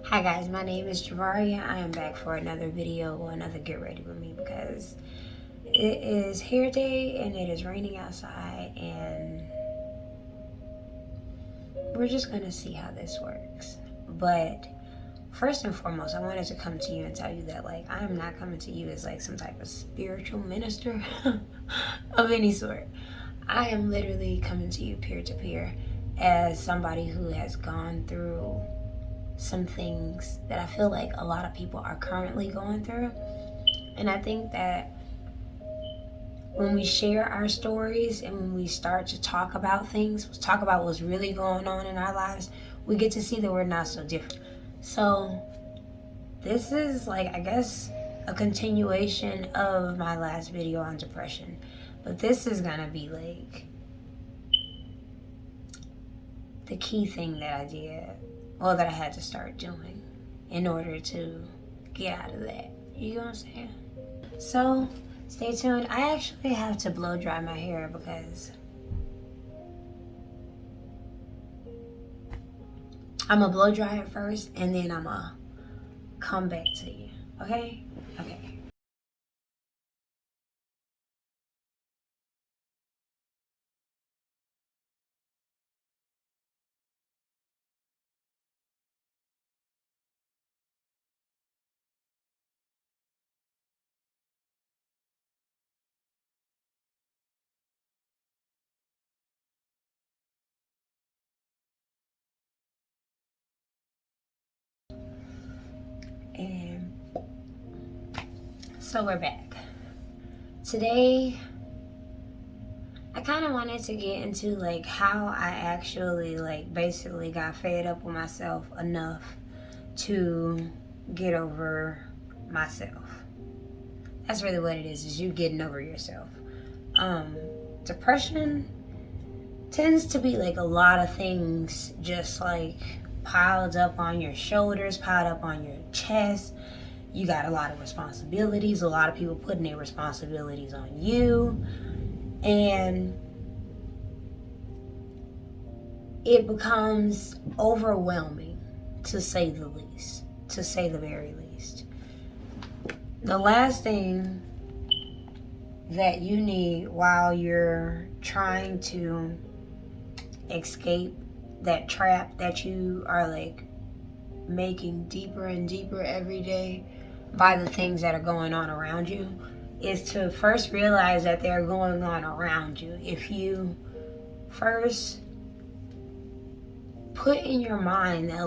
Hi guys, my name is Javaria. I am back for another video or another get ready with me because it is hair day and it is raining outside and we're just gonna see how this works. But first and foremost, I wanted to come to you and tell you that I am not coming to you as some type of spiritual minister of any sort. I am literally coming to you peer to peer as somebody who has gone through some things that I feel like a lot of people are currently going through. And I think that when we share our stories and when we start to talk about things, talk about what's really going on in our lives, we get to see that we're not so different. So this is I guess a continuation of my last video on depression, but this is gonna be the key thing that I did, or that I had to start doing in order to get out of that. You know what I'm saying? So stay tuned. I actually have to blow dry my hair because I'm gonna blow dry it first and then I'm gonna come back to you. Okay? Okay. And so we're back. Today I kind of wanted to get into how I actually basically got fed up with myself enough to get over myself. That's really what it is you getting over yourself. Depression tends to be a lot of things just piled up on your shoulders, piled up on your chest. You got a lot of responsibilities, a lot of people putting their responsibilities on you, and it becomes overwhelming, to say the least, to say the very least. The last thing that you need while you're trying to escape that trap that you are making deeper and deeper every day by the things that are going on around you is to first realize that they're going on around you. If you first put in your mind that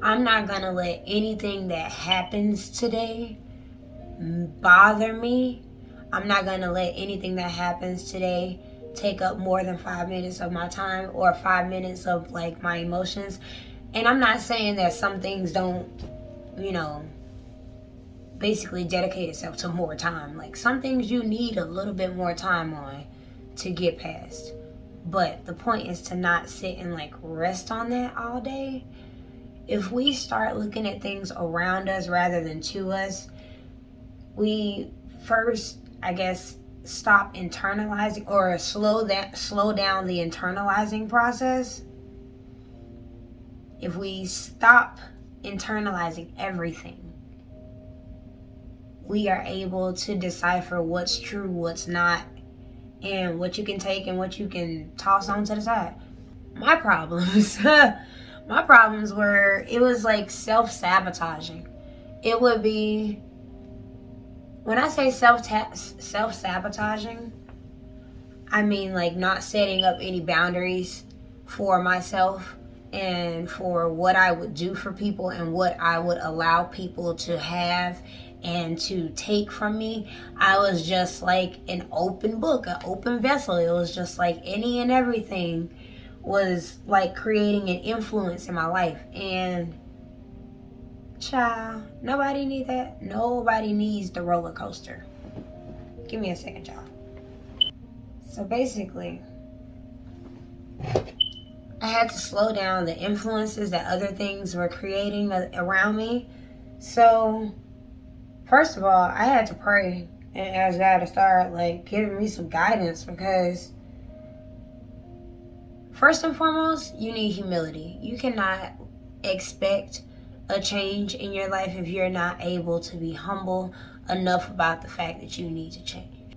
I'm not gonna let anything that happens today bother me. I'm not gonna let anything that happens today take up more than 5 minutes of my time or 5 minutes of my emotions. And I'm not saying that some things don't, basically dedicate itself to more time. Some things you need a little bit more time on to get past. But the point is to not sit and rest on that all day. If we start looking at things around us rather than to us, we first, I guess, stop internalizing or slow down the internalizing process. If we stop internalizing everything, we are able to decipher what's true, what's not, and what you can take and what you can toss on to the side. My problems were, it was self-sabotaging. It would be, when I say self-sabotaging, I mean not setting up any boundaries for myself and for what I would do for people and what I would allow people to have and to take from me. I was just an open book, an open vessel. It was just any and everything was creating an influence in my life. And child, nobody need that. Nobody needs the roller coaster. Give me a second, y'all. So basically, I had to slow down the influences that other things were creating around me. So first of all, I had to pray and ask God to start giving me some guidance, because first and foremost, you need humility. You cannot expect a change in your life if you're not able to be humble enough about the fact that you need to change.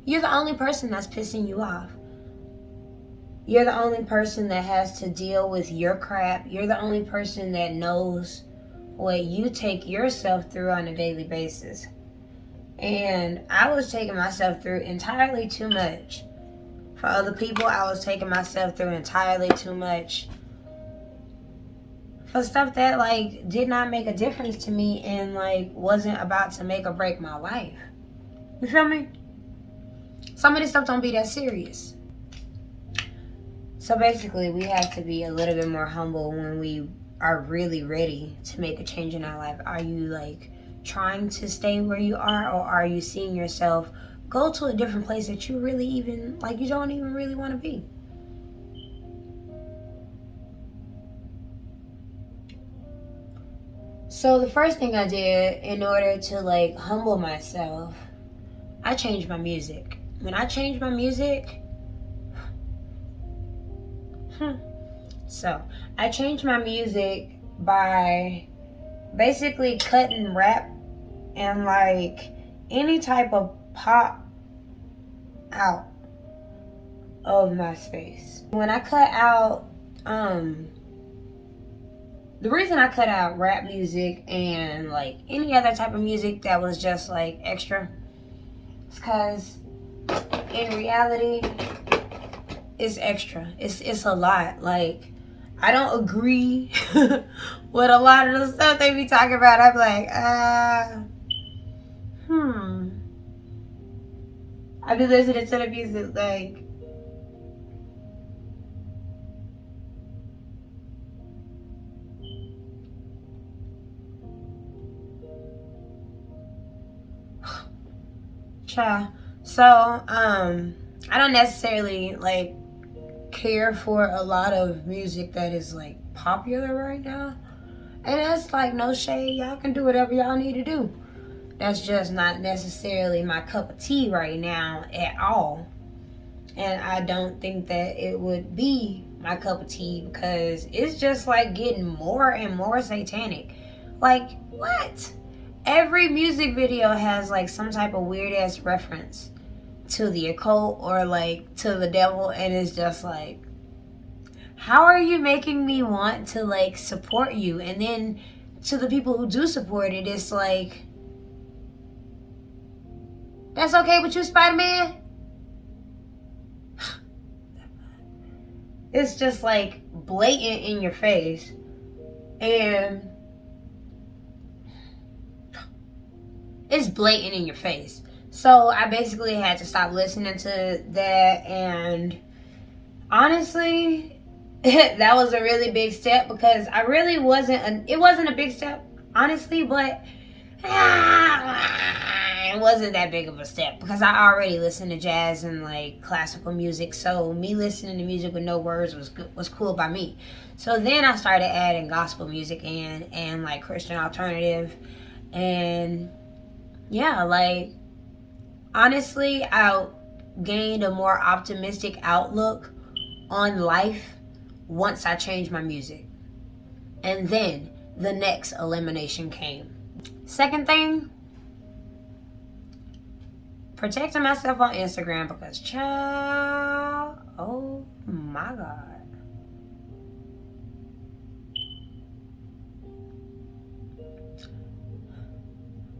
You're the only person that's pissing you off. You're the only person that has to deal with your crap. You're the only person that knows what you take yourself through on a daily basis. And I was taking myself through entirely too much. For other people, I was taking myself through entirely too much for stuff that like did not make a difference to me and like wasn't about to make or break my life. You feel me? Some of this stuff don't be that serious. So basically, we have to be a little bit more humble when we are really ready to make a change in our life. Are you like trying to stay where you are, or are you seeing yourself go to a different place that you really even like you don't even really want to be? So the first thing I did in order to like humble myself, I changed my music. When I changed my music, so I changed my music by basically cutting rap and like any type of pop out of my space. When I cut out, the reason I cut out rap music and like any other type of music that was just like extra is because in reality, it's extra. It's a lot. Like, I don't agree with a lot of the stuff they be talking about. I'm like, I be listening to the music like, child. So, I don't necessarily like care for a lot of music that is like popular right now. And that's like no shade. Y'all can do whatever y'all need to do. That's just not necessarily my cup of tea right now at all. And I don't think that it would be my cup of tea because it's just like getting more and more satanic. Like, what? Every music video has like some type of weird ass reference to the occult or like to the devil, and it's just like, how are you making me want to like support you? And then to the people who do support it, it's like, that's okay with you, Spider-Man? It's just like blatant in your face. And it's blatant in your face. So I basically had to stop listening to that, and honestly, that was a really big step because I really it wasn't a big step, honestly, but it wasn't that big of a step because I already listened to jazz and like classical music, so me listening to music with no words was cool by me. So then I started adding gospel music in and like Christian alternative, and yeah, like honestly, I gained a more optimistic outlook on life once I changed my music. And then the next elimination came. Second thing, protecting myself on Instagram because, child, oh my God.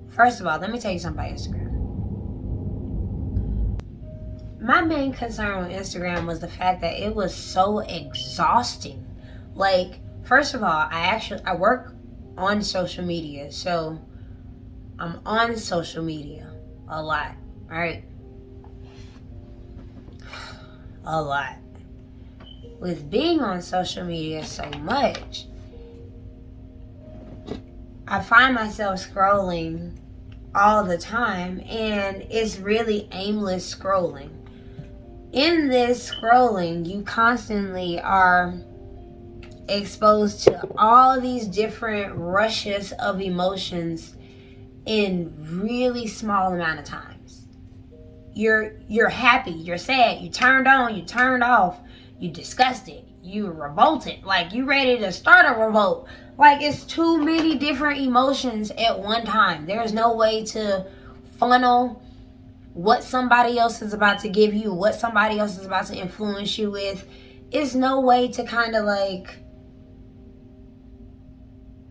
First of all, let me tell you something about Instagram. My main concern with Instagram was the fact that it was so exhausting. Like, first of all, I work on social media, so I'm on social media a lot, right? A lot. With being on social media so much, I find myself scrolling all the time, and it's really aimless scrolling. In this scrolling, you constantly are exposed to all these different rushes of emotions in really small amount of times. You're happy, you're sad, you turned on, you turned off, you disgusted, you revolted, like you ready to start a revolt. Like, it's too many different emotions at one time. There's no way to funnel what somebody else is about to give you, what somebody else is about to influence you with. It's no way to kind of like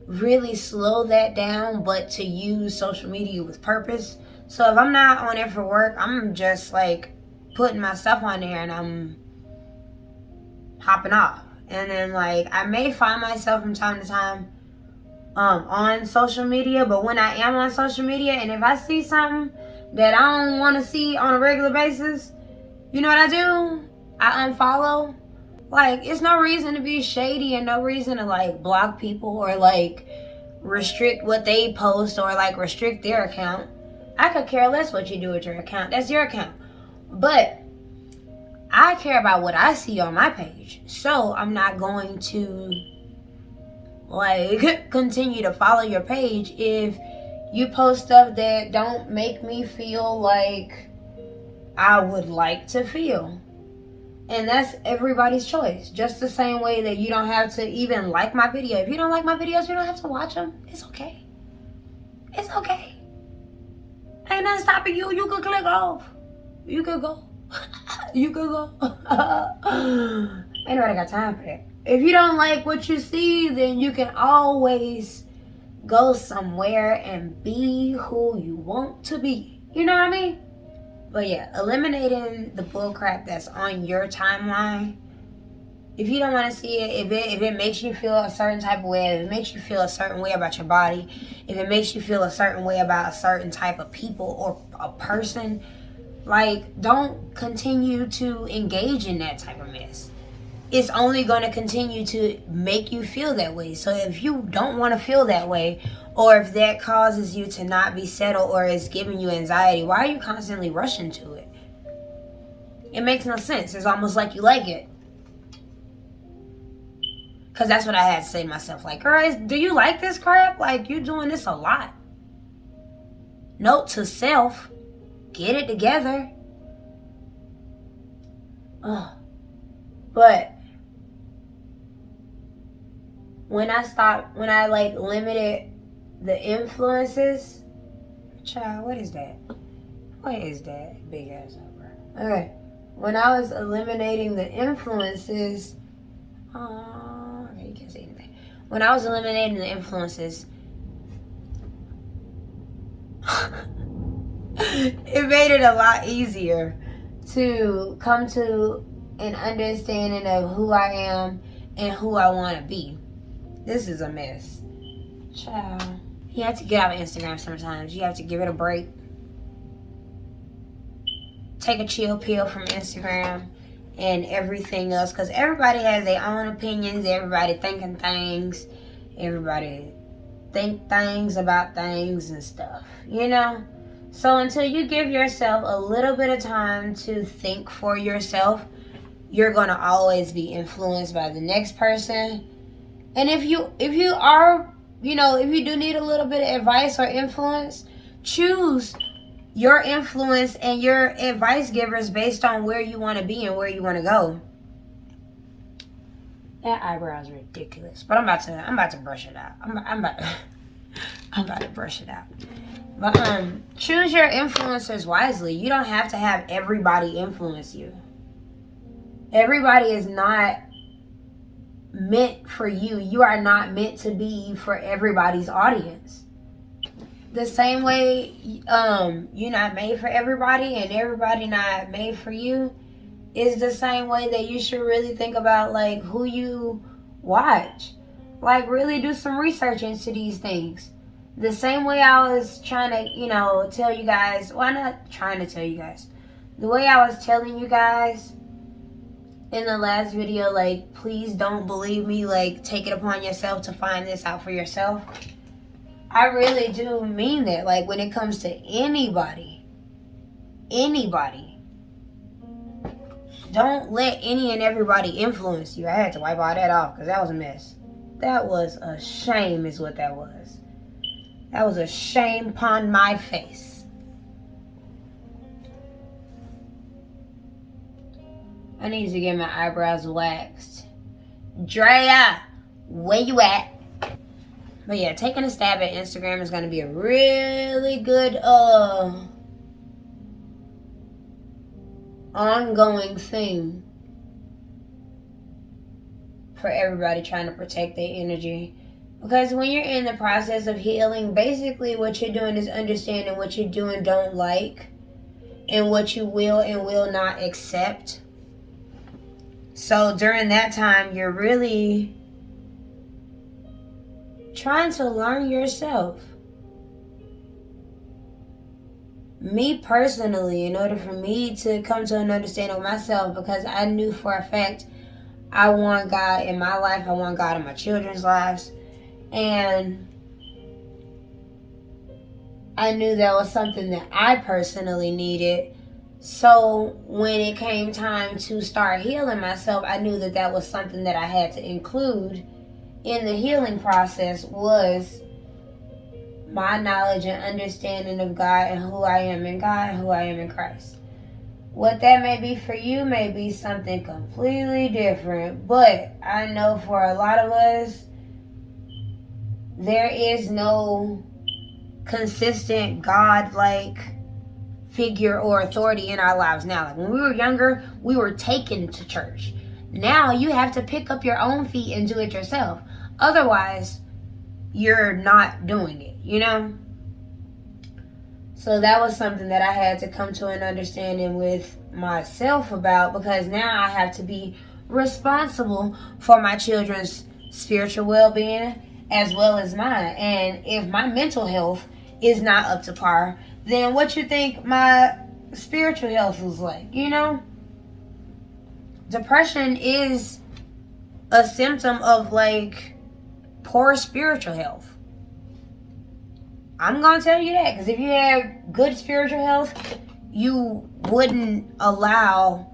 really slow that down, but to use social media with purpose. So if I'm not on it for work, I'm just like putting my stuff on there and I'm hopping off. And then like I may find myself from time to time on social media, but when I am on social media and if I see something that I don't want to see on a regular basis, you know what I do? I unfollow. Like, it's no reason to be shady and no reason to like block people or like restrict what they post or like restrict their account. I could care less what you do with your account. That's your account. But I care about what I see on my page. So I'm not going to like continue to follow your page if you post stuff that don't make me feel like I would like to feel. And that's everybody's choice. Just the same way that you don't have to even like my video. If you don't like my videos, you don't have to watch them. It's okay. It's okay. Ain't nothing stopping you. You could click off. You could go. You could go. Ain't nobody got time for that. If you don't like what you see, then you can always go somewhere and be who you want to be. You know what I mean? But yeah, eliminating the bullcrap that's on your timeline. If you don't want to see it, if it makes you feel a certain type of way, if it makes you feel a certain way about your body, if it makes you feel a certain way about a certain type of people or a person, like, don't continue to engage in that type of mess. It's only going to continue to make you feel that way. So if you don't want to feel that way, or if that causes you to not be settled or is giving you anxiety, why are you constantly rushing to it? It makes no sense. It's almost like you like it. Because that's what I had to say to myself. Like, girl, do you like this crap? Like, you're doing this a lot. Note to self, get it together. But when I like limited the influences, child, what is that? What is that big ass number? Okay, when I was eliminating the influences, okay, you can't say anything. When I was eliminating the influences, it made it a lot easier to come to an understanding of who I am and who I want to be. This is a mess. Child. You have to get out of Instagram sometimes. You have to give it a break. Take a chill pill from Instagram and everything else. Because everybody has their own opinions. Everybody thinking things. Everybody think things about things and stuff. You know? So until you give yourself a little bit of time to think for yourself, you're going to always be influenced by the next person. And if you are, you know, if you do need a little bit of advice or influence, choose your influence and your advice givers based on where you want to be and where you want to go. That eyebrow is ridiculous, but I'm about to brush it out. I'm about to brush it out. But choose your influencers wisely. You don't have to have everybody influence you. Everybody is not meant for you. You are not meant to be for everybody's audience. The same way you're not made for everybody and everybody not made for you is the same way that you should really think about like who you watch. Like really do some research into these things. The same way I was trying to, you know, tell you guys, well, not trying to tell you guys. The way I was telling you guys in the last video, like, please don't believe me, like, take it upon yourself to find this out for yourself. I really do mean that, like, when it comes to anybody, don't let any and everybody influence you. I had to wipe all that off because that was a mess. That was a shame is what that was. That was a shame upon my face. I need to get my eyebrows waxed. Drea, where you at? But yeah, taking a stab at Instagram is going to be a really good ongoing thing for everybody trying to protect their energy. Because when you're in the process of healing, basically what you're doing is understanding what you're doing don't like and what you will and will not accept. So during that time, you're really trying to learn yourself. Me personally, in order for me to come to an understanding of myself, because I knew for a fact I want God in my life, I want God in my children's lives, and I knew that was something that I personally needed. So when it came time to start healing myself, I knew that that was something that I had to include in the healing process, was my knowledge and understanding of God and who I am in God and who I am in Christ. What that may be for you may be something completely different, but I know for a lot of us, there is no consistent God-like figure or authority in our lives now. Like when we were younger, we were taken to church. Now you have to pick up your own feet and do it yourself. Otherwise, you're not doing it, you know? So that was something that I had to come to an understanding with myself about, because now I have to be responsible for my children's spiritual well-being as well as mine. And if my mental health is not up to par, then what you think my spiritual health is like, you know? Depression is a symptom of like poor spiritual health. I'm gonna tell you that, because if you had good spiritual health, you wouldn't allow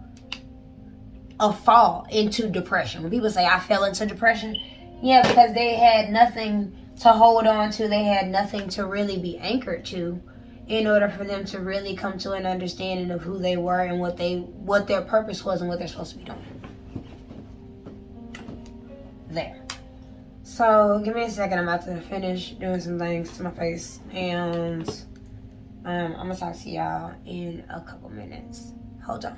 a fall into depression. When people say I fell into depression, yeah, because they had nothing to hold on to, they had nothing to really be anchored to in order for them to really come to an understanding of who they were and what their purpose was and what they're supposed to be doing. There. So give me a second. I'm about to finish doing some things to my face, and I'm gonna talk to y'all in a couple minutes. Hold on.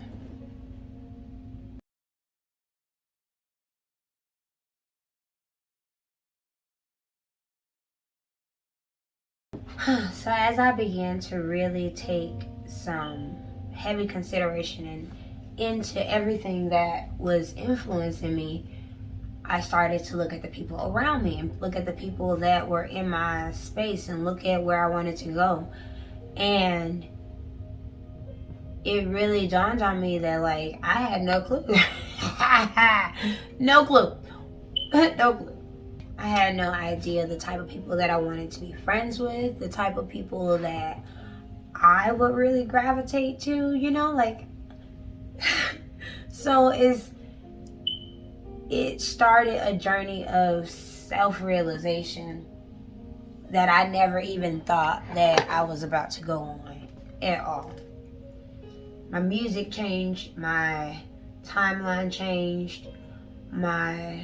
So as I began to really take some heavy consideration and into everything that was influencing me, I started to look at the people around me and look at the people that were in my space and look at where I wanted to go. And it really dawned on me that like I had no clue. No clue. No clue. I had no idea the type of people that I wanted to be friends with, the type of people that I would really gravitate to, you know, like so it started a journey of self-realization that I never even thought that I was about to go on at all. My music changed, my timeline changed, my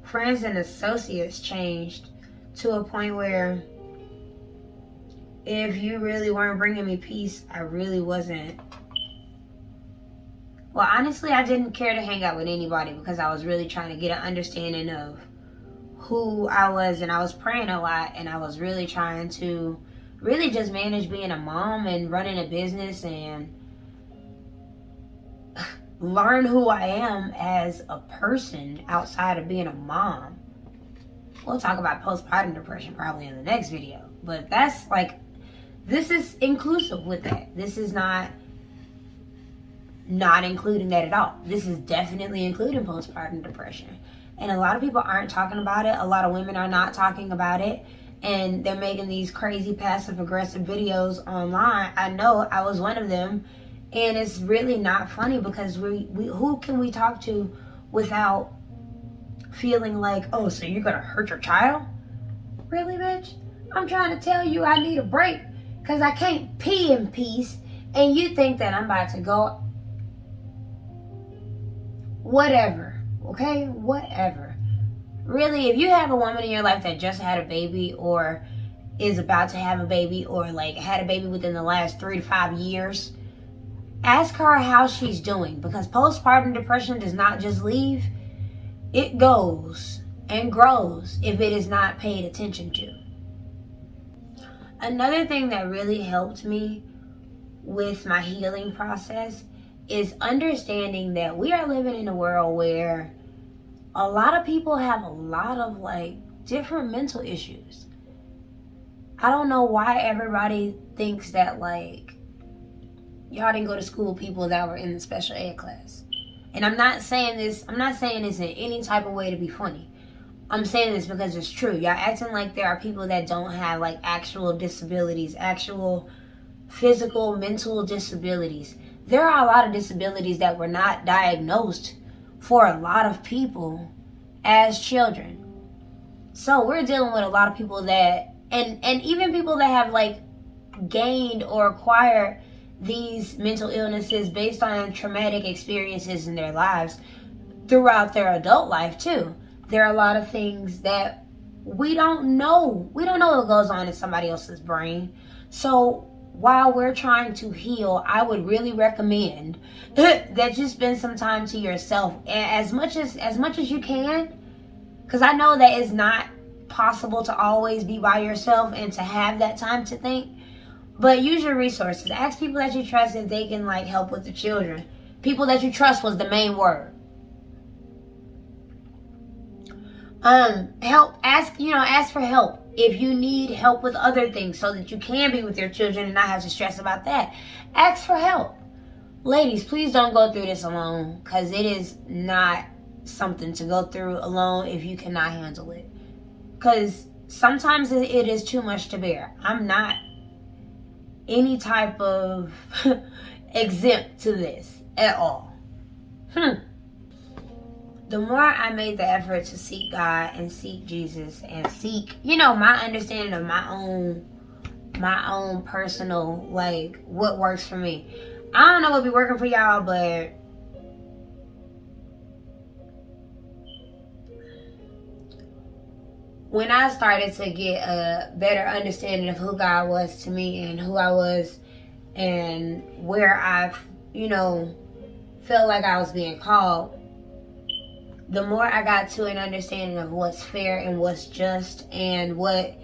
friends and associates changed to a point where if you really weren't bringing me peace, I really wasn't. Well, honestly, I didn't care to hang out with anybody because I was really trying to get an understanding of who I was, and I was praying a lot, and I was really trying to really just manage being a mom and running a business and learn who I am as a person outside of being a mom. We'll talk about postpartum depression probably in the next video, but that's like, this is inclusive with that. This is not including that at all. This is definitely including postpartum depression. And a lot of people aren't talking about it. A lot of women are not talking about it. And they're making these crazy passive aggressive videos online. I know, I was one of them. And it's really not funny because we who can we talk to without feeling like, oh, so you're gonna hurt your child? Really, bitch? I'm trying to tell you I need a break because I can't pee in peace, and you think that I'm about to go. Whatever, okay? Whatever. Really, if you have a woman in your life that just had a baby or is about to have a baby or like had a baby within the last 3 to 5 years, ask her how she's doing, because postpartum depression does not just leave, it goes and grows if it is not paid attention to. Another thing that really helped me with my healing process is understanding that we are living in a world where a lot of people have a lot of like different mental issues. I don't know why everybody thinks that like y'all didn't go to school, people that were in the special ed class. And I'm not saying this in any type of way to be funny. I'm saying this because it's true. Y'all acting like there are people that don't have like actual disabilities, actual physical, mental disabilities. There are a lot of disabilities that were not diagnosed for a lot of people as children. So we're dealing with a lot of people that, and even people that have like gained or acquired these mental illnesses based on traumatic experiences in their lives throughout their adult life too. There are a lot of things that we don't know. We don't know what goes on in somebody else's brain. So while we're trying to heal, I would really recommend that you spend some time to yourself, as much as you can, because I know that it's not possible to always be by yourself and to have that time to think. But use your resources. Ask people that you trust if they can like help with the children. People that you trust was the main word. Ask for help if you need help with other things so that you can be with your children and not have to stress about that. Ask for help. Ladies, please don't go through this alone, because it is not something to go through alone if you cannot handle it. Because sometimes it is too much to bear. I'm not any type of exempt to this at all. The more I made the effort to seek God and seek Jesus and seek, my understanding of my own personal, like, what works for me. I don't know what be working for y'all, but when I started to get a better understanding of who God was to me and who I was and where I, felt like I was being called, the more I got to an understanding of what's fair and what's just and what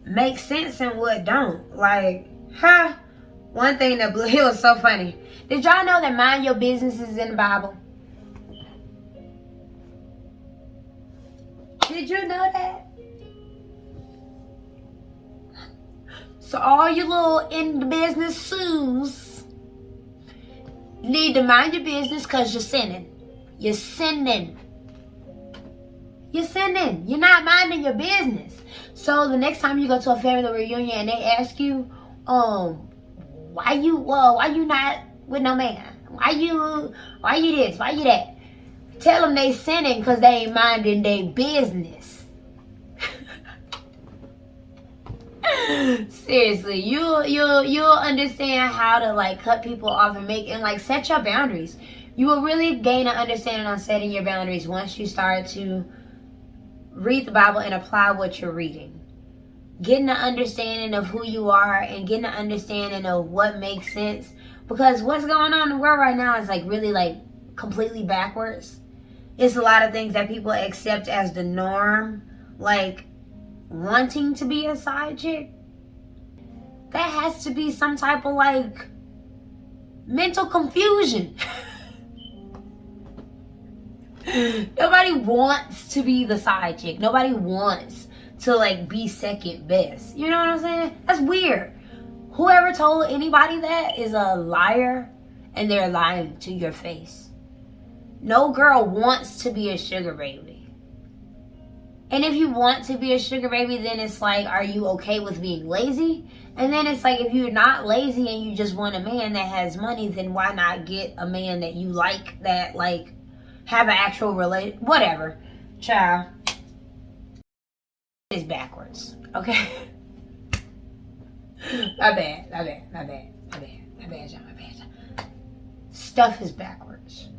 makes sense and what don't. Like, one thing that it was so funny. Did y'all know that mind your business is in the Bible? Did you know that? So all you little in the business Sues need to mind your business, because you're sinning. You're sinning. You're sinning. You're not minding your business. So the next time you go to a family reunion and they ask you, why you not with no man? Why you this? Why you that? Tell them they sinning because they ain't minding their business. Seriously, you'll understand how to like cut people off and like set your boundaries. You will really gain an understanding on setting your boundaries once you start to read the Bible and apply what you're reading. Getting an understanding of who you are and getting an understanding of what makes sense. Because what's going on in the world right now is like really like completely backwards. It's a lot of things that people accept as the norm, like wanting to be a side chick. That has to be some type of like mental confusion. Nobody wants to be the side chick. Nobody wants to like be second best. You know what I'm saying? That's weird. Whoever told anybody that is a liar, and they're lying to your face. No girl wants to be a sugar baby. And if you want to be a sugar baby, then it's like, are you okay with being lazy? And then it's like, if you're not lazy and you just want a man that has money, then why not get a man that you like, that like have an actual whatever. Child. It's backwards. Okay? My bad, y'all. Stuff is backwards.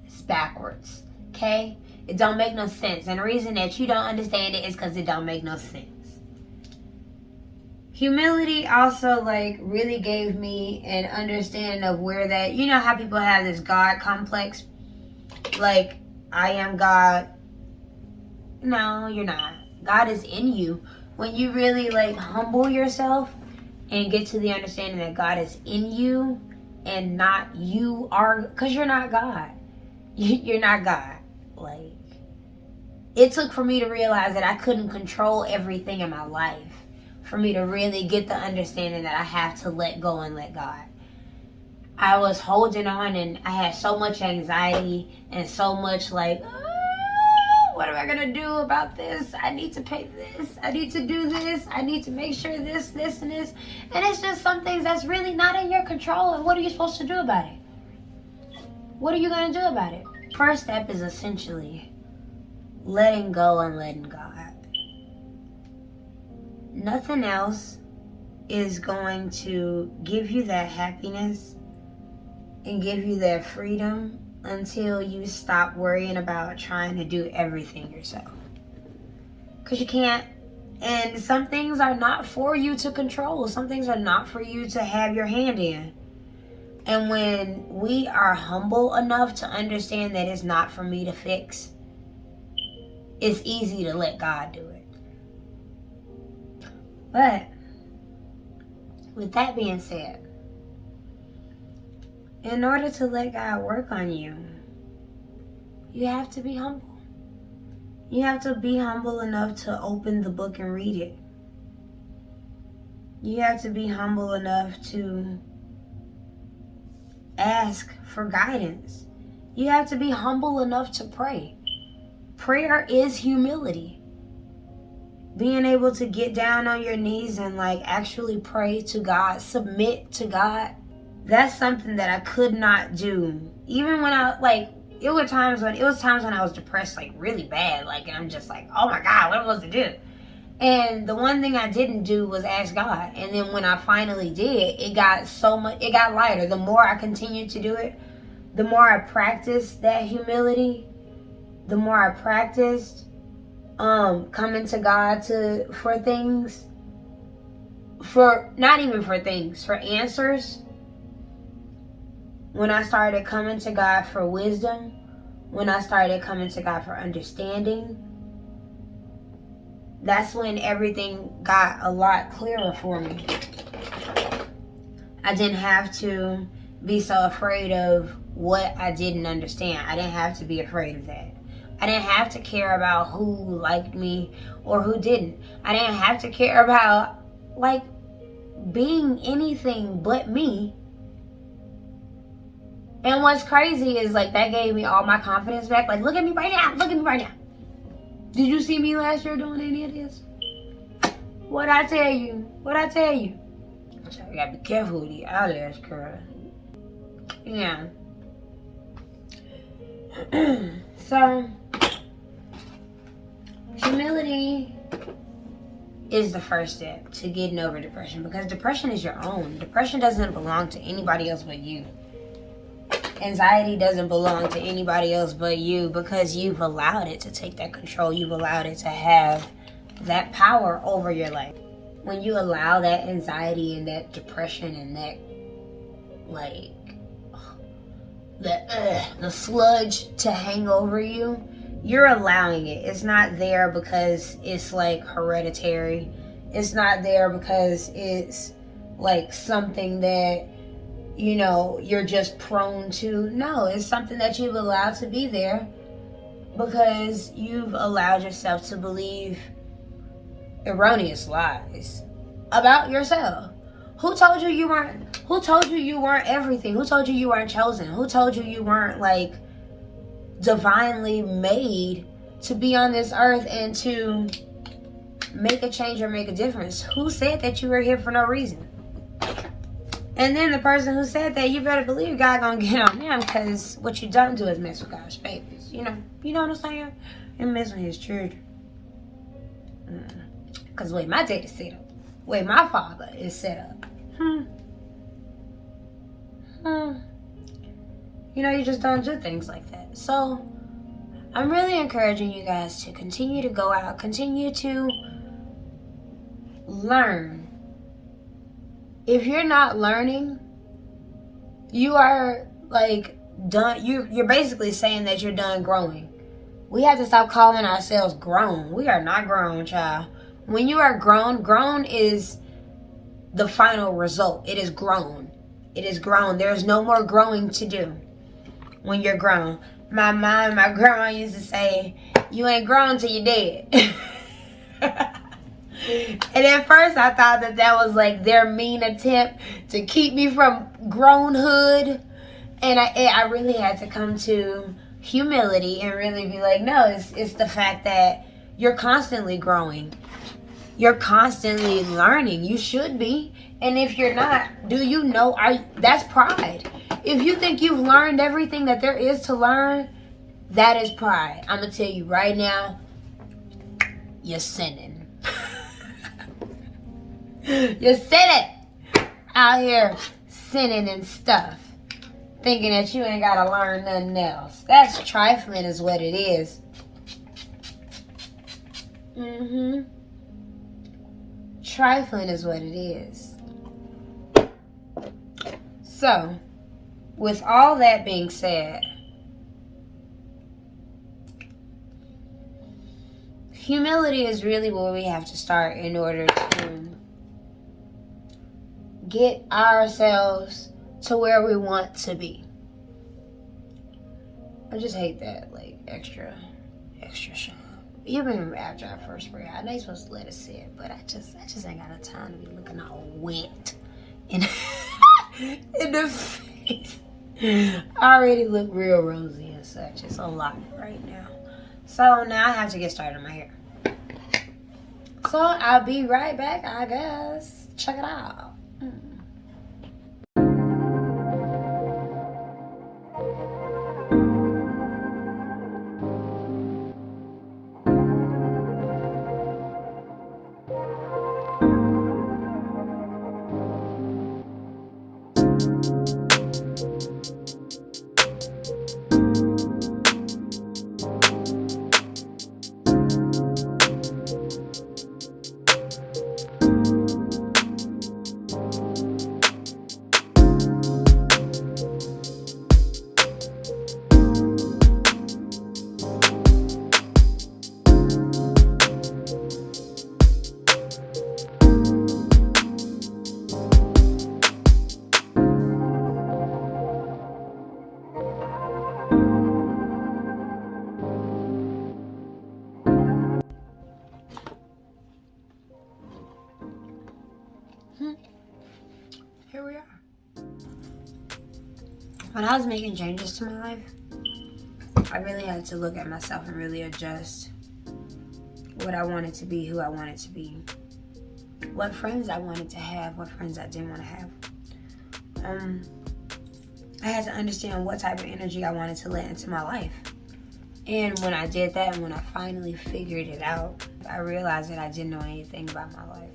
It's backwards. Okay? It don't make no sense. And the reason that you don't understand it is because it don't make no sense. Humility also like really gave me an understanding of where that, you know how people have this God complex? Like, I am God. No, you're not. God is in you. When you really like humble yourself and get to the understanding that God is in you and not you are, because you're not God. You're not God. Like, it took for me to realize that I couldn't control everything in my life, for me to really get the understanding that I have to let go and let God. I was holding on and I had so much anxiety and so much like, what am I going to do about this? I need to pay this. I need to do this. I need to make sure this, and this. And it's just some things that's really not in your control. And what are you supposed to do about it? What are you going to do about it? First step is essentially letting go and letting God. Nothing else is going to give you that happiness and give you that freedom until you stop worrying about trying to do everything yourself. Because you can't. And some things are not for you to control. Some things are not for you to have your hand in. And when we are humble enough to understand that it's not for me to fix, it's easy to let God do it. But with that being said, in order to let God work on you, you have to be humble. You have to be humble enough to open the book and read it. You have to be humble enough to ask for guidance. You have to be humble enough to pray. Prayer is humility. Being able to get down on your knees and like actually pray to God, submit to God. That's something that I could not do. Even when it was times when I was depressed like really bad. Like, and I'm just like, oh my God, what am I supposed to do? And the one thing I didn't do was ask God. And then when I finally did, it got lighter. The more I continued to do it, the more I practiced that humility, the more I practiced coming to God for things, for not even for things, for answers. When I started coming to God for wisdom, when I started coming to God for understanding, that's when everything got a lot clearer for me. I didn't have to be so afraid of what I didn't understand. I didn't have to be afraid of that. I didn't have to care about who liked me or who didn't. I didn't have to care about like being anything but me. And what's crazy is like that gave me all my confidence back. Like, look at me right now. Look at me right now. Did you see me last year doing any of this? What'd I tell you? You gotta be careful with the eyelash curl. Yeah. So, humility is the first step to getting over depression, because depression is your own. Depression doesn't belong to anybody else but you. Anxiety doesn't belong to anybody else but you, because you've allowed it to take that control. You've allowed it to have that power over your life. When you allow that anxiety and that depression and that like the sludge to hang over you, you're allowing it. It's not there because it's like hereditary. It's not there because it's like something that, you know, you're just prone to. No, it's something that you've allowed to be there because you've allowed yourself to believe erroneous lies about yourself. Who told you you weren't everything? Who told you you weren't chosen? Who told you you weren't like divinely made to be on this earth and to make a change or make a difference? Who said that you were here for no reason? And then the person who said that, you better believe God gonna get on them, because what you don't do is mess with God's babies. You know what I'm saying? And mess with His children. Because the way my dad is set up, the way my father is set up, you just don't do things like that. So I'm really encouraging you guys to continue to go out, continue to learn. If you're not learning, you are like done. You're basically saying that you're done growing. We have to stop calling ourselves grown. We are not grown, child. When you are grown is the final result. It is grown. It is grown. There's no more growing to do when you're grown. My mom, my grandma used to say, you ain't grown till you're dead. And at first I thought that was like their mean attempt to keep me from grownhood. And I really had to come to humility and really be like, no, it's the fact that you're constantly growing. You're constantly learning. You should be. And if you're not, do you know, that's pride. If you think you've learned everything that there is to learn, that is pride. I'm going to tell you right now, you're sinning. You're sinning out here sinning and stuff, thinking that you ain't got to learn nothing else. That's trifling is what it is. Trifling is what it is. So, with all that being said, humility is really where we have to start in order to get ourselves to where we want to be. I just hate that, like, extra shine. Even after I first spray, I know you're supposed to let it sit, but I just ain't got the time to be looking all wet in in the face. I already look real rosy and such. It's a lot right now. So now I have to get started on my hair. So I'll be right back, I guess. Check it out. Here we are. When I was making changes to my life, I really had to look at myself and really adjust what I wanted to be, who I wanted to be, what friends I wanted to have, what friends I didn't want to have. I had to understand what type of energy I wanted to let into my life. And when I did that, and when I finally figured it out, I realized that I didn't know anything about my life.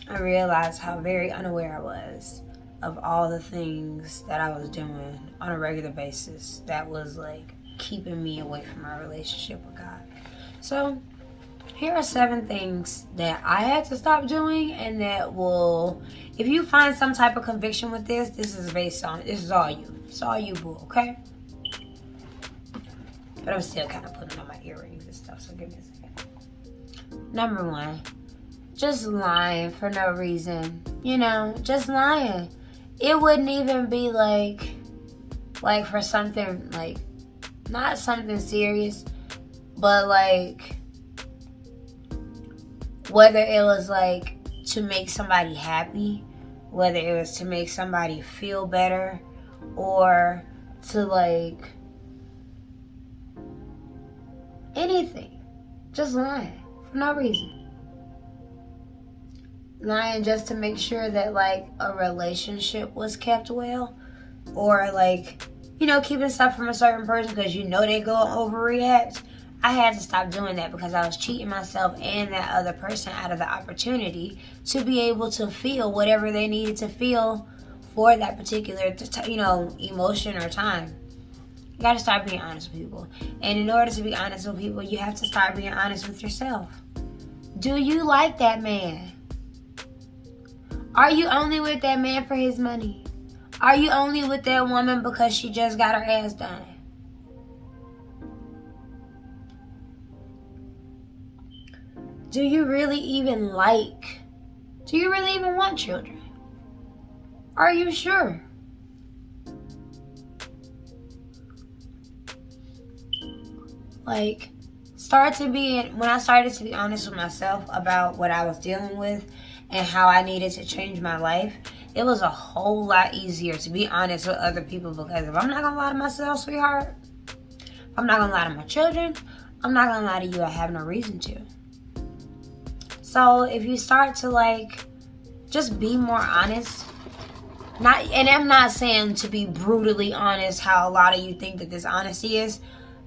I realized how very unaware I was of all the things that I was doing on a regular basis that was like keeping me away from my relationship with God. So here are 7 things that I had to stop doing, and that will, if you find some type of conviction with this, this is all you. It's all you, boo, okay? But I'm still kind of putting on my earrings and stuff, so give me a second. Number 1. Just lying for no reason. Just lying. It wouldn't even be like for something, like, not something serious, but like, whether it was like to make somebody happy, whether it was to make somebody feel better, or to like, anything. Just lying for no reason. Lying just to make sure that like a relationship was kept well, or like, keeping stuff from a certain person because they go overreact. I had to stop doing that because I was cheating myself and that other person out of the opportunity to be able to feel whatever they needed to feel for that particular emotion or time. You gotta start being honest with people. And in order to be honest with people, you have to start being honest with yourself. Do you like that man? Are you only with that man for his money? Are you only with that woman because she just got her ass done? Do you really even want children? Are you sure? Like, when I started to be honest with myself about what I was dealing with and how I needed to change my life, it was a whole lot easier to be honest with other people, because if I'm not gonna lie to myself, sweetheart, if I'm not gonna lie to my children, I'm not gonna lie to you. I have no reason to. So if you start to just be more honest, and I'm not saying to be brutally honest how a lot of you think that this honesty is.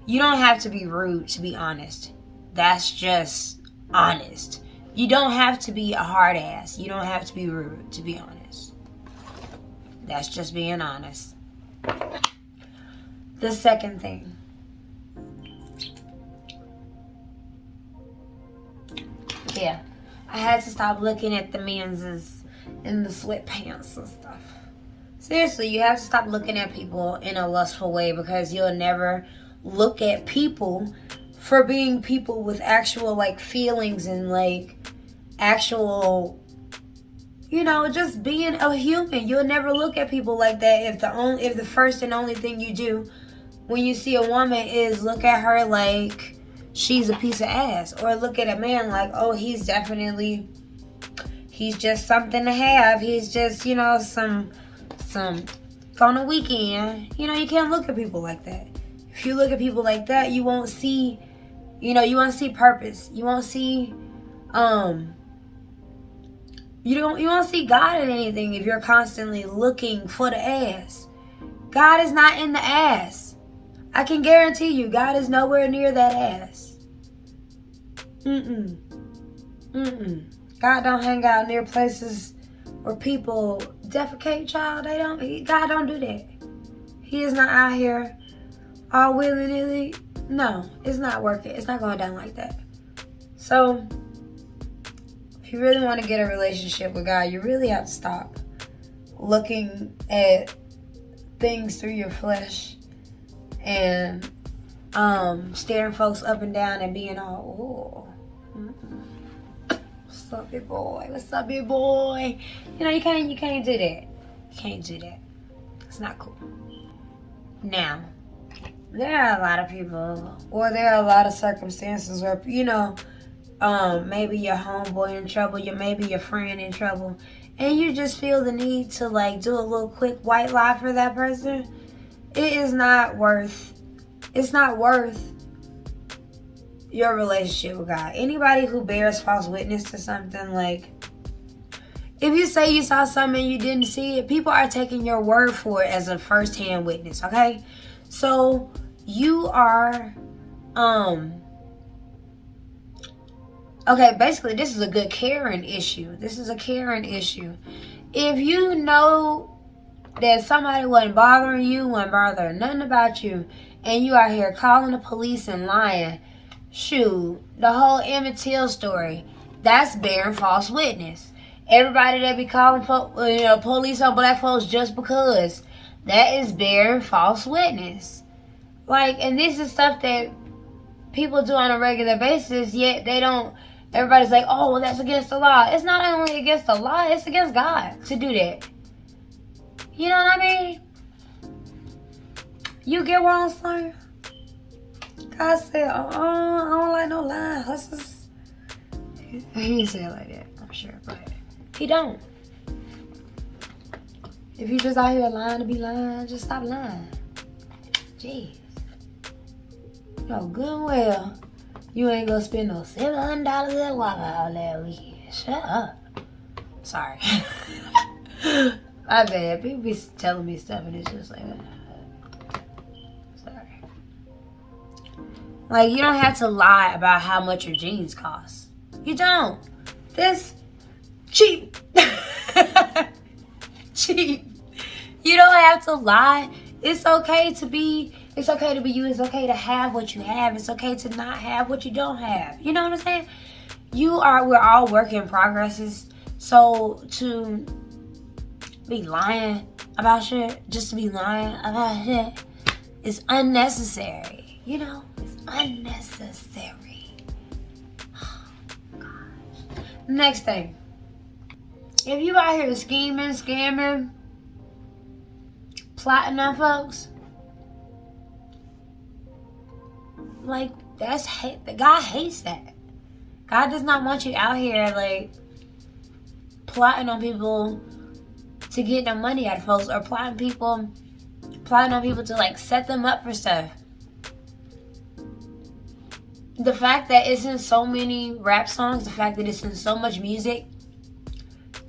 You don't have to be rude to be honest. That's just honest. You don't have to be a hard ass. You don't have to be rude to be honest. That's just being honest. The second thing. Yeah. I had to stop looking at the men's in the sweatpants and stuff. Seriously, you have to stop looking at people in a lustful way, because you'll never look at people for being people with actual feelings and actual, just being a human. You'll never look at people like that if the first and only thing you do when you see a woman is look at her like she's a piece of ass, or look at a man like, oh, he's just something to have. He's just, some on the weekend. You can't look at people like that. If you look at people like that, you won't see, you won't see purpose. You won't see, you won't see God in anything if you're constantly looking for the ass. God is not in the ass. I can guarantee you, God is nowhere near that ass. God don't hang out near places where people defecate, child. God don't do that. He is not out here all willy-nilly. No, it's not working. It's not going down like that. So, if you really want to get a relationship with God, you really have to stop looking at things through your flesh and staring folks up and down and being all, what's up, big boy? What's up, big boy? You can't do that. You can't do that. It's not cool. Now, there are a lot of people, or there are a lot of circumstances where, maybe your homeboy in trouble, maybe your friend in trouble, and you just feel the need to do a little quick white lie for that person. It's not worth your relationship with God. Anybody who bears false witness to something, if you say you saw something and you didn't see it, people are taking your word for it as a first-hand witness, okay? So you are, okay, basically this is a good Karen issue. This is a Karen issue. If you know that somebody wasn't bothering you, wasn't bothering nothing about you, and you are here calling the police and lying, shoot, the whole Emmett Till story, that's bearing false witness. Everybody that be calling police on black folks just because, that is bearing false witness. And this is stuff that people do on a regular basis, yet they don't. Everybody's like, oh, well, that's against the law. It's not only against the law, it's against God to do that. You know what I mean? You get what I'm saying? God said, I don't like no lying hustlers. He didn't say it like that, I'm sure, but he don't. If you just out here lying to be lying, just stop lying. Jeez. You know good and well you ain't gonna spend no $700 at Wawa all that weekend. Shut up. Sorry. My bad. People be telling me stuff and it's just sorry. You don't have to lie about how much your jeans cost. You don't. This cheap. Cheap. You don't have to lie It's okay to be you. It's okay to have what you have. It's okay to not have what you don't have. You know what I'm saying? We're all work in progresses. So to be lying about shit, just to be lying about shit, is unnecessary. You know? It's unnecessary. Oh, gosh. Next thing. If you out here scheming, scamming, plotting on folks, like, that's hate. God hates that. God does not want you out here, like, plotting on people to get no money out of folks, or plotting on people to, like, set them up for stuff. The fact that it's in so many rap songs, the fact that it's in so much music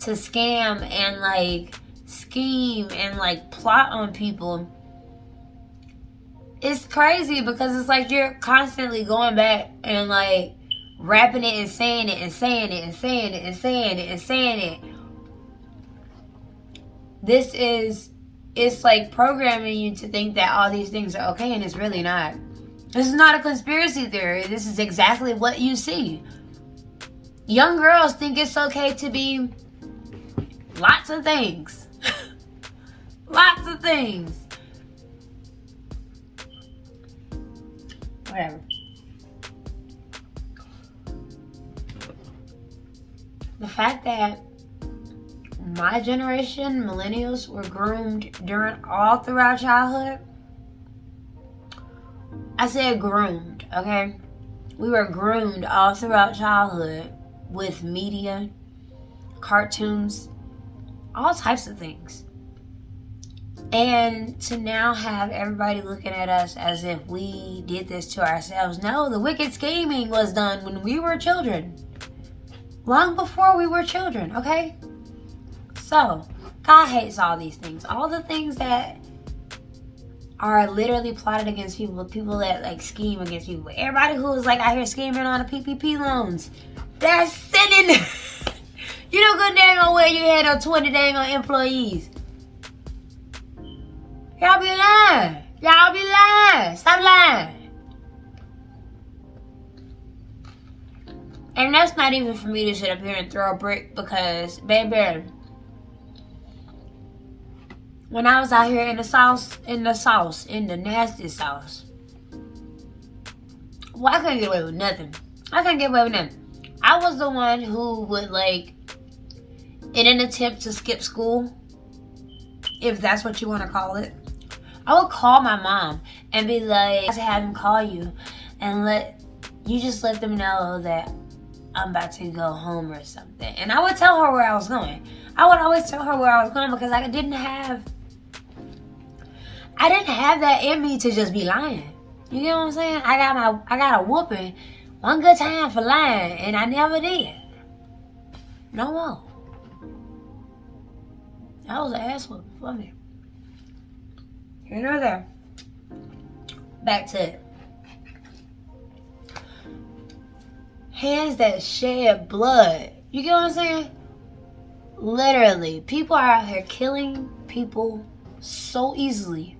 to scam and, like, scheme and, like, plot on people, it's crazy, because it's like you're constantly going back and, like, rapping it and saying it and saying it and saying it and saying it and saying it. It's like programming you to think that all these things are okay, and it's really not. This is not a conspiracy theory. This is exactly what you see. Young girls think it's okay to be lots of things. Lots of things. Whatever. The fact that my generation, millennials, were groomed all throughout childhood. I said groomed, okay? We were groomed all throughout childhood with media, cartoons, all types of things. And to now have everybody looking at us as if we did this to ourselves. No, the wicked scheming was done when we were children. Long before we were children, okay? So, God hates all these things. All the things that are literally plotted against people that, like, scheme against people. Everybody who is, like, out here scheming on the PPP loans, that's sinning. You know good dang on where you had on 20 dang on employees. Y'all be lying. Y'all be lying. Stop lying. And that's not even for me to sit up here and throw a brick, because, baby, when I was out here in the nasty sauce, well, I couldn't get away with nothing. I was the one who would, like, in an attempt to skip school, if that's what you want to call it, I would call my mom and be like, to have him call you and let them know that I'm about to go home or something. And I would tell her where I was going. I would always tell her where I was going, because I didn't have that in me to just be lying. You get what I'm saying? I got a whooping one good time for lying, and I never did. No more. That was an ass whooping for me. Here nor there. Back to it. Hands that shed blood. You get what I'm saying? Literally, people are out here killing people so easily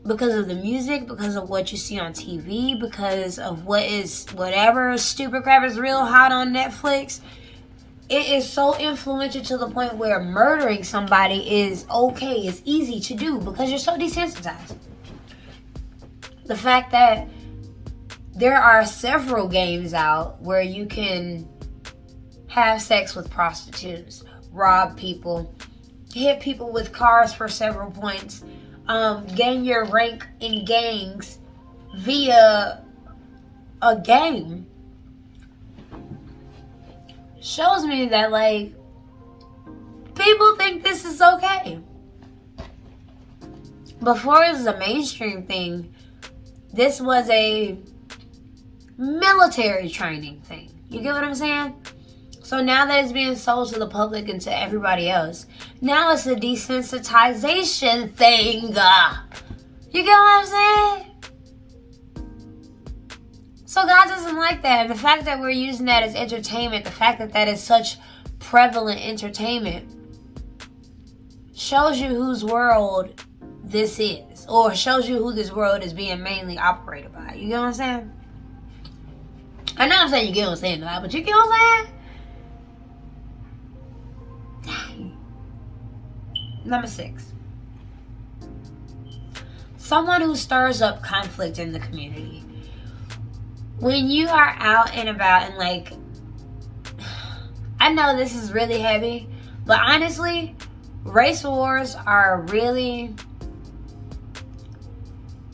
because of the music, because of what you see on TV, because of whatever stupid crap is real hot on Netflix. It is so influential to the point where murdering somebody is okay. It's easy to do because you're so desensitized. The fact that there are several games out where you can have sex with prostitutes, rob people, hit people with cars for several points, gain your rank in gangs via a game, shows me that, like, people think this is okay. Before it was a mainstream thing, this was a military training thing. You get what I'm saying? So now that it's being sold to the public and to everybody else, now it's a desensitization thing. You get what I'm saying? So God doesn't like that. And the fact that we're using that as entertainment, the fact that that is such prevalent entertainment, shows you whose world this is, or shows you who this world is being mainly operated by. You get what I'm saying? I know I'm saying you get what I'm saying, but you get what I'm saying? Dang. Number 6. Someone who stirs up conflict in the community. When you are out and about and like, I know this is really heavy, but honestly, race wars are really,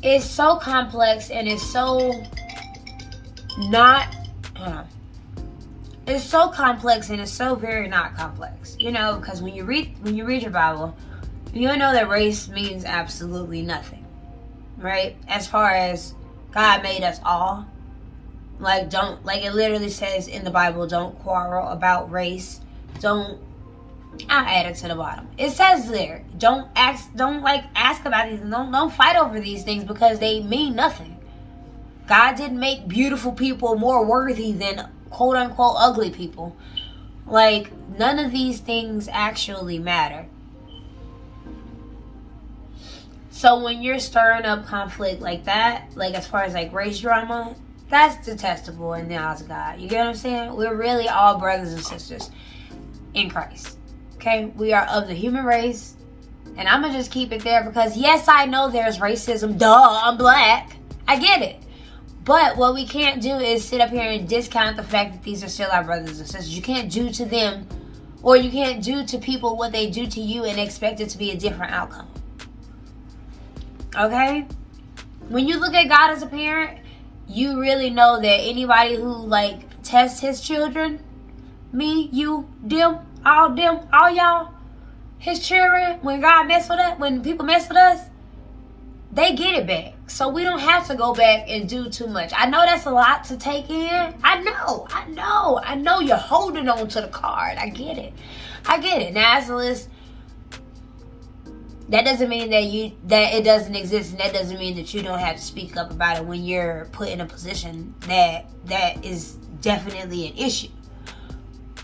it's so complex and it's so not, it's so complex and it's so very not complex, you know, because when you read your Bible, you know that race means absolutely nothing, right? As far as God made us all, like, don't, like, it literally says in the Bible, don't quarrel about race, I'll add it to the bottom. It says there, don't ask about these, don't fight over these things because they mean nothing. God didn't make beautiful people more worthy than quote unquote ugly people. Like, none of these things actually matter. So when you're stirring up conflict like that, like as far as like race drama, that's detestable in the eyes of God. You get what I'm saying? We're really all brothers and sisters in Christ. Okay? We are of the human race. And I'm going to just keep it there because, yes, I know there's racism. Duh, I'm black. I get it. But what we can't do is sit up here and discount the fact that these are still our brothers and sisters. You can't do to them, or you can't do to people what they do to you and expect it to be a different outcome. Okay? When you look at God as a parent, you really know that anybody who like tests his children, me, you, them, all y'all, his children, when God mess with us, when people mess with us, they get it back. So we don't have to go back and do too much. I know that's a lot to take in. I know you're holding on to the card. I get it. Now, as a list, that doesn't mean that it doesn't exist, and that doesn't mean that you don't have to speak up about it when you're put in a position that is definitely an issue.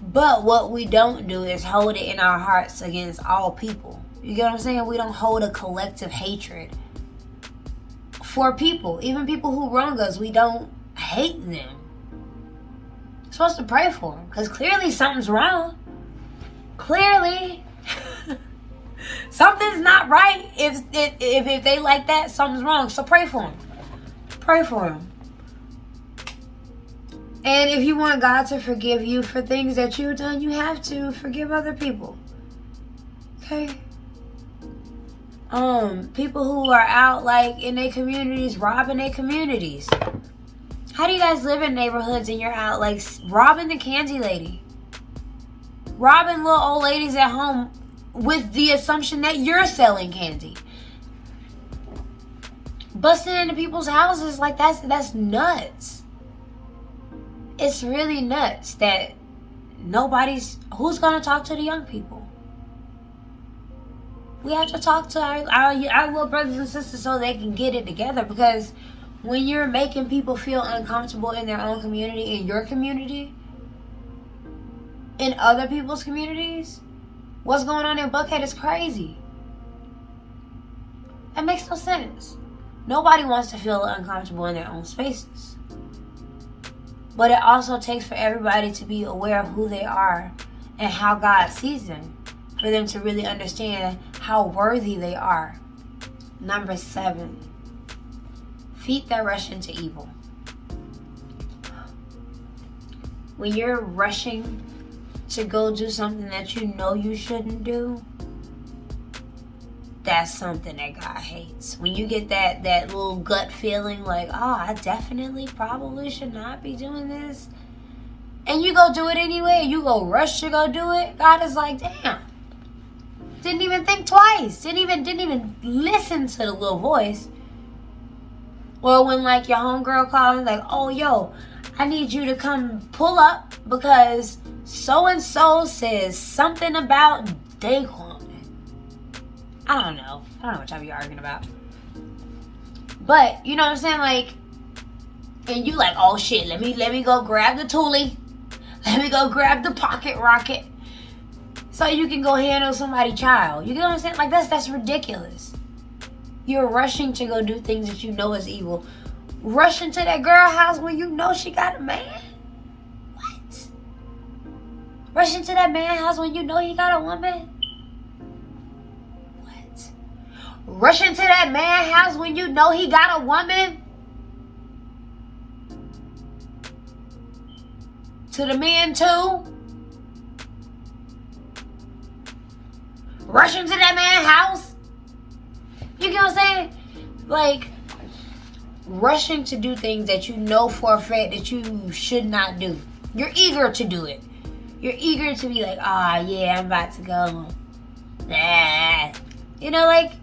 But what we don't do is hold it in our hearts against all people. You get what I'm saying? We don't hold a collective hatred for people, even people who wrong us. We don't hate them. We're supposed to pray for them because clearly something's wrong. Clearly. Something's not right. If they like that, something's wrong. So pray for them. Pray for them. And if you want God to forgive you for things that you've done, you have to forgive other people. Okay? People who are out like in their communities, robbing their communities. How do you guys live in neighborhoods and you're out like robbing the candy lady? Robbing little old ladies at home with the assumption that you're selling candy. Busting into people's houses, like that's nuts. It's really nuts that who's gonna talk to the young people? We have to talk to our little brothers and sisters so they can get it together, because when you're making people feel uncomfortable in their own community, in your community, in other people's communities, what's going on in Buckhead is crazy. That makes no sense. Nobody wants to feel uncomfortable in their own spaces. But it also takes for everybody to be aware of who they are and how God sees them, for them to really understand how worthy they are. Number 7, feet that rush into evil. When you're rushing to go do something that you know you shouldn't do, that's something that God hates. When you get that little gut feeling like, oh, I definitely probably should not be doing this, and you go do it anyway, you go rush to go do it, God is like, damn. Didn't even think twice. Didn't even listen to the little voice. Or when like your homegirl calls like, oh yo, I need you to come pull up because so and so says something about Daquan. I don't know what y'all be arguing about. But you know what I'm saying? Like, and you like, oh shit, let me go grab the toolie. Let me go grab the pocket rocket. so you can go handle somebody's child. You get what I'm saying? Like, that's ridiculous. You're rushing to go do things that you know is evil. Rushing to that girl house when you know she got a man? What? Rushing to that man house when you know he got a woman? What? Rushing to that man house when you know he got a woman? To the men too? Rushing to that man house? You get what I'm saying? Like, rushing to do things that you know for a fact that you should not do. You're eager to do it. You're eager to be like, yeah, I'm about to go. You know, like,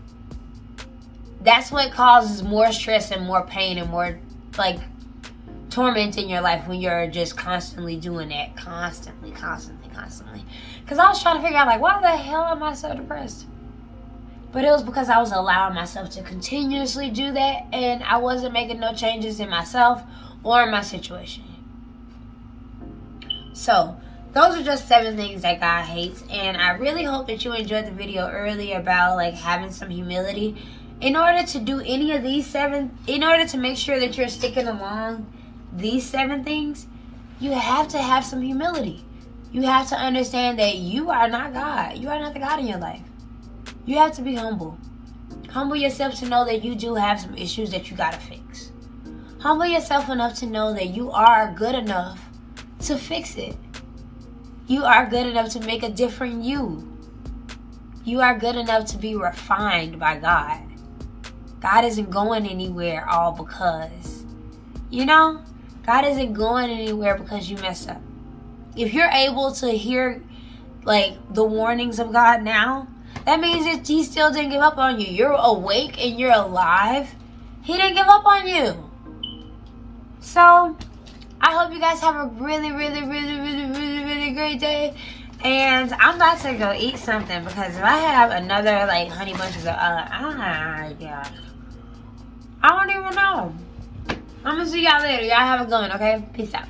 that's what causes more stress and more pain and more, like, torment in your life when you're just constantly doing that. Constantly. Because I was trying to figure out, like, why the hell am I so depressed? But it was because I was allowing myself to continuously do that, and I wasn't making no changes in myself or in my situation. So, those are just 7 things that God hates, and I really hope that you enjoyed the video earlier about, like, having some humility. In order to do any of these 7, in order to make sure that you're sticking along these 7 things, you have to have some humility. You have to understand that you are not God. You are not the God in your life. You have to be humble. Humble yourself to know that you do have some issues that you gotta fix. Humble yourself enough to know that you are good enough to fix it. You are good enough to make a different you. You are good enough to be refined by God. God isn't going anywhere all because, God isn't going anywhere because you messed up. If you're able to hear, like, the warnings of God now, that means that He still didn't give up on you. You're awake and you're alive. He didn't give up on you. So, I hope you guys have a really, really, really, really, really, really great day. And I'm about to go eat something because if I have another, like, honey bunches of, yeah. I don't even know. I'm going to see y'all later. Y'all have a good one, okay? Peace out.